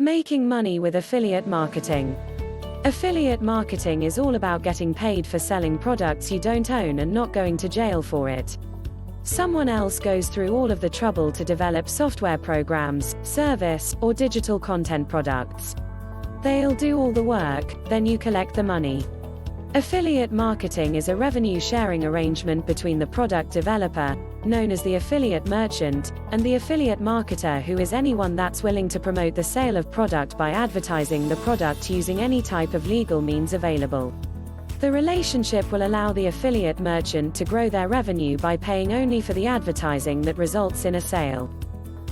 Making money with affiliate marketing. Affiliate marketing is all about getting paid for selling products you don't own and not going to jail for it. Someone else goes through all of the trouble to develop software programs, service, or digital content products. They'll do all the work, then you collect the money. Affiliate marketing is a revenue-sharing arrangement between the product developer, known as the affiliate merchant, and the affiliate marketer, who is anyone that's willing to promote the sale of product by advertising the product using any type of legal means available. The relationship will allow the affiliate merchant to grow their revenue by paying only for the advertising that results in a sale.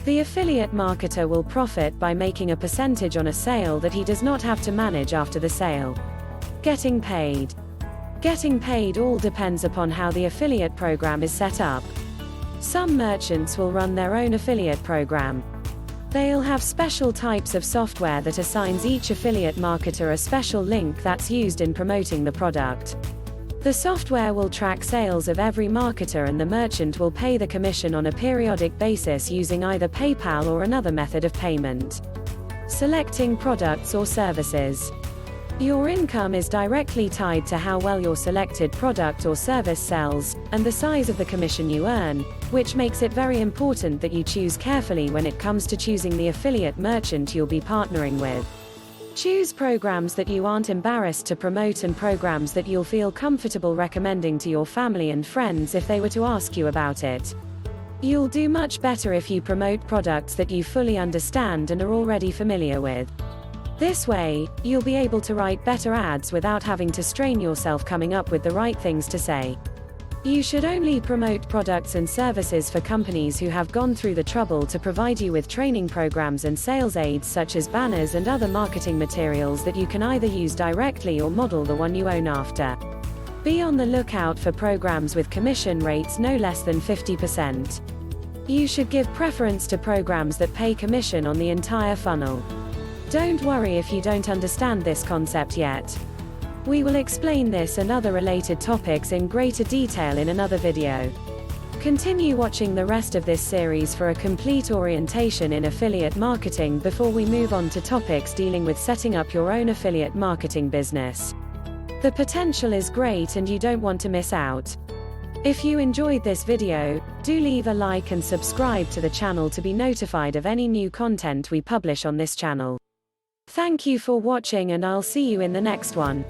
The affiliate marketer will profit by making a percentage on a sale that he does not have to manage after the sale. Getting paid. Getting paid all depends upon how the affiliate program is set up. Some merchants will run their own affiliate program. They'll have special types of software that assigns each affiliate marketer a special link that's used in promoting the product. The software will track sales of every marketer, and the merchant will pay the commission on a periodic basis using either PayPal or another method of payment. Selecting products or services. Your income is directly tied to how well your selected product or service sells, and the size of the commission you earn, which makes it very important that you choose carefully when it comes to choosing the affiliate merchant you'll be partnering with. Choose programs that you aren't embarrassed to promote and programs that you'll feel comfortable recommending to your family and friends if they were to ask you about it. You'll do much better if you promote products that you fully understand and are already familiar with. This way, you'll be able to write better ads without having to strain yourself coming up with the right things to say. You should only promote products and services for companies who have gone through the trouble to provide you with training programs and sales aids such as banners and other marketing materials that you can either use directly or model the one you own after. Be on the lookout for programs with commission rates no less than 50%. You should give preference to programs that pay commission on the entire funnel. Don't worry if you don't understand this concept yet. We will explain this and other related topics in greater detail in another video. Continue watching the rest of this series for a complete orientation in affiliate marketing before we move on to topics dealing with setting up your own affiliate marketing business. The potential is great and you don't want to miss out. If you enjoyed this video, do leave a like and subscribe to the channel to be notified of any new content we publish on this channel. Thank you for watching, and I'll see you in the next one.